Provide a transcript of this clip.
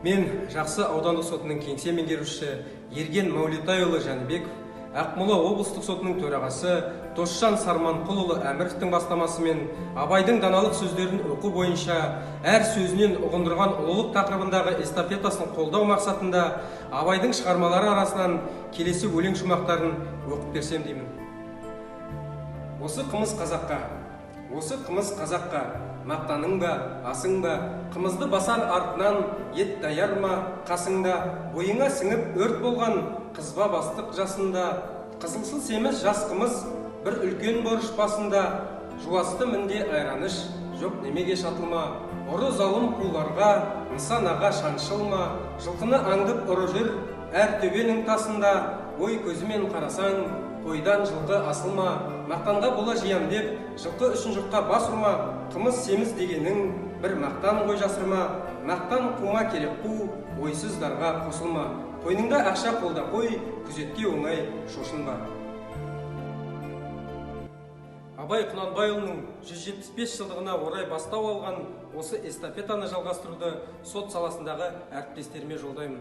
Мен Жақсы аудандық сотының кеңсе меңгерушісі Ерген Мәулетайұлы Жәнібеков, Ақмола облыстық сотының төрағасы Досжан Сарманқұлұлы Әміровтің бастамасымен Абайдың даналық сөздерін оқу бойынша әр сөзінен ұғындырған ұлылық тақырыбындағы эстафетасын қолдау мақсатында Абайдың шығармалары арасынан келесі өлең шумақтарын оқып берсем деймін. Осы қымыз қазаққа, мақтаның ба, асың ба, қымызды басар артынан, ет даяр ма қасыңда, бойыңа сіңіп өрт болған қызба бастық жасында, қызылсыз семіз жас қымыз бір үлкен борыш басында, жуасты мінде айраныш, жоқ немеге шатылма, ұры залым қуларға, нысанаға шаншылма, жылқыны аңдып ұры жүр, әр төбенің тасында, ой көзімен қарасаң, қойдан жылқы асылма, мақтанға бола жиям деп, жылқы үшін жұртқа бас ұрма, қымыз семіз дегенің бір мақтан ғой жасырма, мақтан қума керек қу, ойсыздарға қосылма, қойныңда ақша қолда қой, күзетке оңай шошынба. Абай Құнанбайұлының 175 жылдығына орай бастау алған осы эстафетаны жалғастыруды сот саласындағы әріптестеріме жолдаймын.